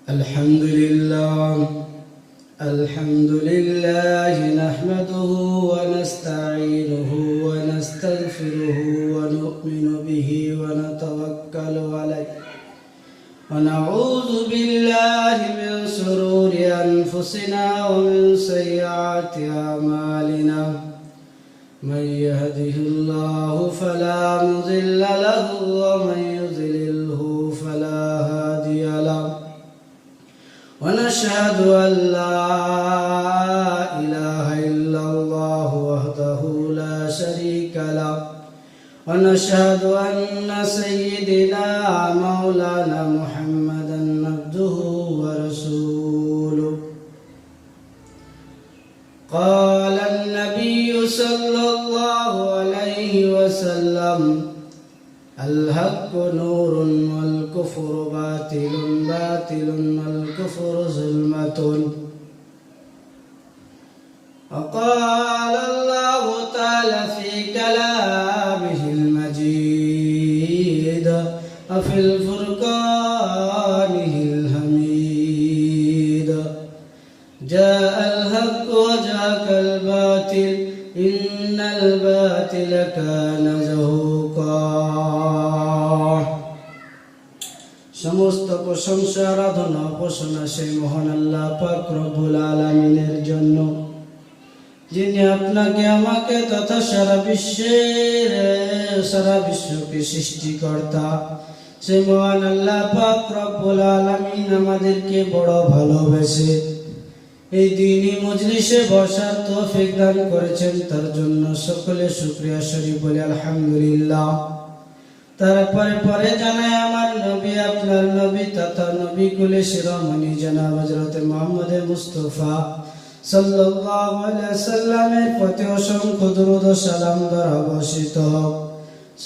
الحمد لله نحمده ونستعينه ونستغفره ونؤمن به ونتوكل عليه ونعوذ بالله من شرور أنفسنا ومن سيئات أعمالنا من يهده الله فلا مضل له ومن يضلله فلا هادي له ونشهد أن لا إله إلا الله وحده لا شريك له ونشهد أن سيدنا مولانا محمدا عبده ورسوله قال النبي صلى الله عليه وسلم الحق نور والكفر باطل والكفر ظلمة وقال الله تعالى في كلامه المجيد وفي الفرقانه الحميد جاء الحق وجاء الباطل إن الباطل كان زهوقا সমস্ত প্রশংসা আরাধনা উপাসনা সেই মহান আল্লাহ পাক রব্বুল আলামিনের জন্য, যিনি আপনাকে আমাকে তথা সারা বিশ্বকে সৃষ্টিকর্তা। সেই মহান আল্লাহ পাক রব্বুল আলামিন আমাদেরকে বড় ভালোবেসে এই দ্বীনি মজলিসে বসার তৌফিক দান করেছেন, তার জন্য সকলে শুকরিয়া শরীফ বলে আলহামদুলিল্লাহ। তারপরে পরে জানাই আমার নবী আপনার নবী তথা নবী কুলে শিরোমণি জনাব হযরত মুহাম্মদ মুস্তাফা সাল্লাল্লাহু আলাইহি সাল্লামের প্রতি অসংখ্য দরুদ ও সালাম দ্বারা বর্ষিত হোক।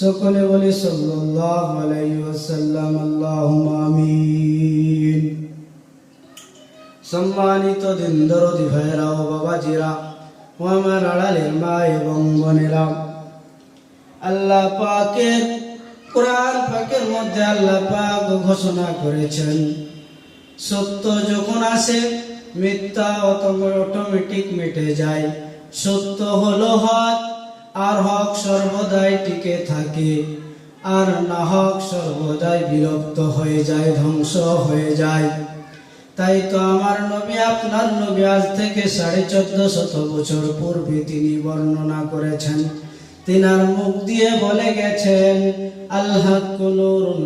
সকলে বলি সাল্লাল্লাহু আলাইহি ওয়াসাল্লাম, আল্লাহুম্মা আমিন। সম্মানিত দিন দরদি ভাইরা ও বাবাজিরা ও আমার আড়ালের মা এবং বোনেরা, আল্লাহ পাকের কোরআন পাকের মধ্যে আল্লাহ পাক ঘোষণা করেছেন, সত্য যখন আসে মিথ্যা অটোমেটিক মিটে যায়। সত্য হলো হক, আর হক সর্বদাই টিকে থাকে, আর না হক সর্বদাই বিলুপ্ত হয়ে যায়, ধ্বংস হয়ে যায়। তাই তো আমার নবী আপনার নবী আজ থেকে 1450 বছর পূর্বে তিনি বর্ণনা করেছেন, তিনার মুখ দিয়ে বলে গেছেন, আল হাক্কু নূরুন